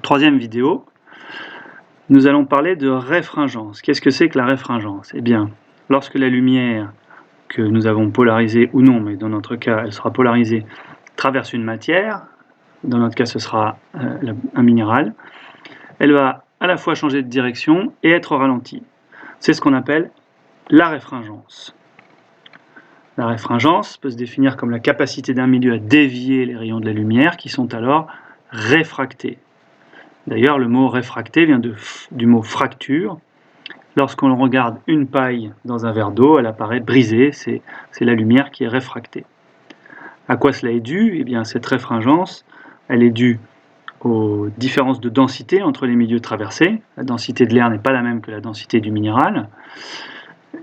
troisième vidéo, nous allons parler de réfringence. Qu'est-ce que c'est que la réfringence? Eh bien, lorsque la lumière que nous avons polarisée ou non, mais dans notre cas, elle sera polarisée, traverse une matière, dans notre cas, ce sera un minéral, elle va à la fois changer de direction et être ralentie. C'est ce qu'on appelle la réfringence. La réfringence peut se définir comme la capacité d'un milieu à dévier les rayons de la lumière qui sont alors réfractés. D'ailleurs, le mot réfracté vient du mot fracture. Lorsqu'on regarde une paille dans un verre d'eau, elle apparaît brisée, c'est la lumière qui est réfractée. À quoi cela est dû? Eh bien, cette réfringence, elle est due aux différences de densité entre les milieux traversés. La densité de l'air n'est pas la même que la densité du minéral.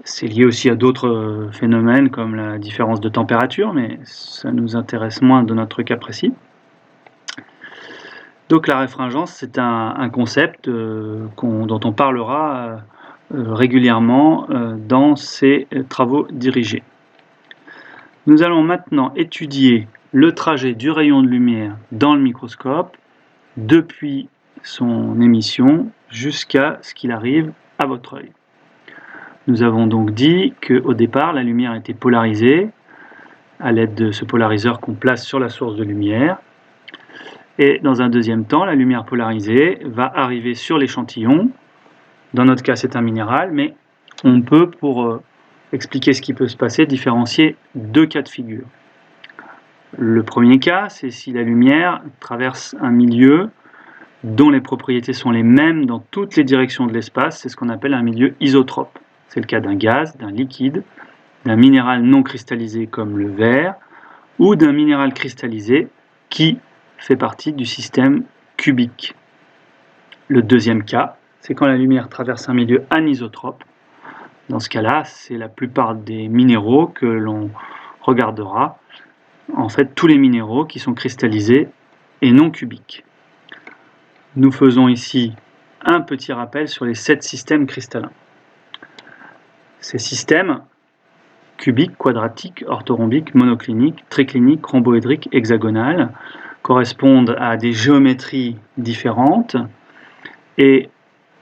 C'est lié aussi à d'autres phénomènes comme la différence de température, mais ça nous intéresse moins dans notre cas précis. Donc la réfringence, c'est un concept dont on parlera régulièrement dans ces travaux dirigés. Nous allons maintenant étudier le trajet du rayon de lumière dans le microscope depuis son émission jusqu'à ce qu'il arrive à votre œil. Nous avons donc dit qu'au départ, la lumière était polarisée à l'aide de ce polariseur qu'on place sur la source de lumière. Et dans un deuxième temps, la lumière polarisée va arriver sur l'échantillon. Dans notre cas, c'est un minéral, mais on peut, pour expliquer ce qui peut se passer, différencier deux cas de figure. Le premier cas, c'est si la lumière traverse un milieu dont les propriétés sont les mêmes dans toutes les directions de l'espace. C'est ce qu'on appelle un milieu isotrope. C'est le cas d'un gaz, d'un liquide, d'un minéral non cristallisé comme le verre, ou d'un minéral cristallisé qui fait partie du système cubique. Le deuxième cas, c'est quand la lumière traverse un milieu anisotrope. Dans ce cas-là, c'est la plupart des minéraux que l'on regardera. En fait, tous les minéraux qui sont cristallisés et non cubiques. Nous faisons ici un petit rappel sur les 7 systèmes cristallins. Ces systèmes cubiques, quadratiques, orthorhombiques, monocliniques, tricliniques, rhomboédriques, hexagonales correspondent à des géométries différentes et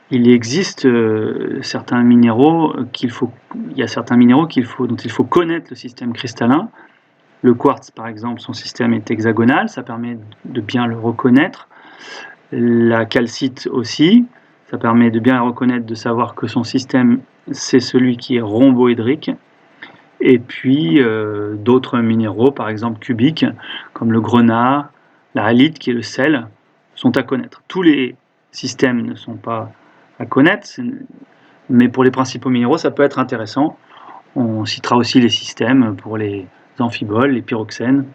il existe certains minéraux dont il faut connaître le système cristallin. Le quartz, par exemple, son système est hexagonal, ça permet de bien le reconnaître. La calcite aussi, ça permet de bien le reconnaître, de savoir que son système, c'est celui qui est rhomboédrique. Et puis d'autres minéraux, par exemple cubiques, comme le grenat, la halite, qui est le sel, sont à connaître. Tous les systèmes ne sont pas à connaître, mais pour les principaux minéraux, ça peut être intéressant. On citera aussi les systèmes pour les amphiboles, les pyroxènes.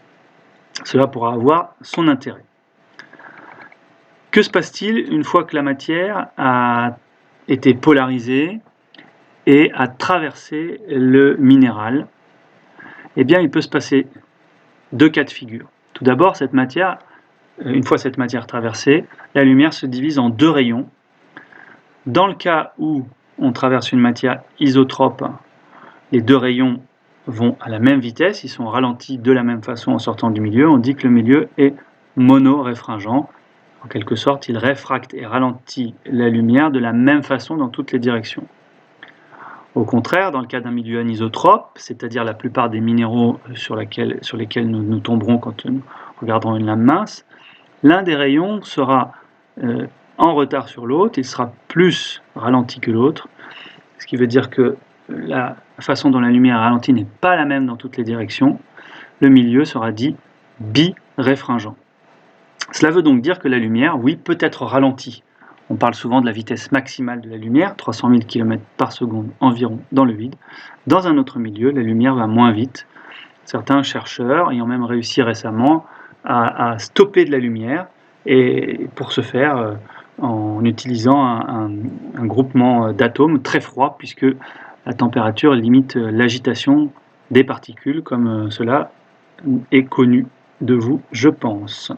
Cela pourra avoir son intérêt. Que se passe-t-il une fois que la matière a été polarisée et a traversé le minéral? Eh bien, il peut se passer deux cas de figure. Tout d'abord, une fois cette matière traversée, la lumière se divise en deux rayons. Dans le cas où on traverse une matière isotrope, les deux rayons vont à la même vitesse, ils sont ralentis de la même façon en sortant du milieu. On dit que le milieu est monoréfringent. En quelque sorte, il réfracte et ralentit la lumière de la même façon dans toutes les directions. Au contraire, dans le cas d'un milieu anisotrope, c'est-à-dire la plupart des minéraux sur lesquels nous tomberons quand nous regarderons une lame mince, l'un des rayons sera en retard sur l'autre, il sera plus ralenti que l'autre, ce qui veut dire que la façon dont la lumière est ralentie n'est pas la même dans toutes les directions. Le milieu sera dit biréfringent. Cela veut donc dire que la lumière, oui, peut être ralentie. On parle souvent de la vitesse maximale de la lumière, 300 000 km par seconde environ dans le vide. Dans un autre milieu, la lumière va moins vite. Certains chercheurs ayant même réussi récemment à stopper de la lumière, et pour ce faire en utilisant un groupement d'atomes très froid, puisque la température limite l'agitation des particules, comme cela est connu de vous, je pense.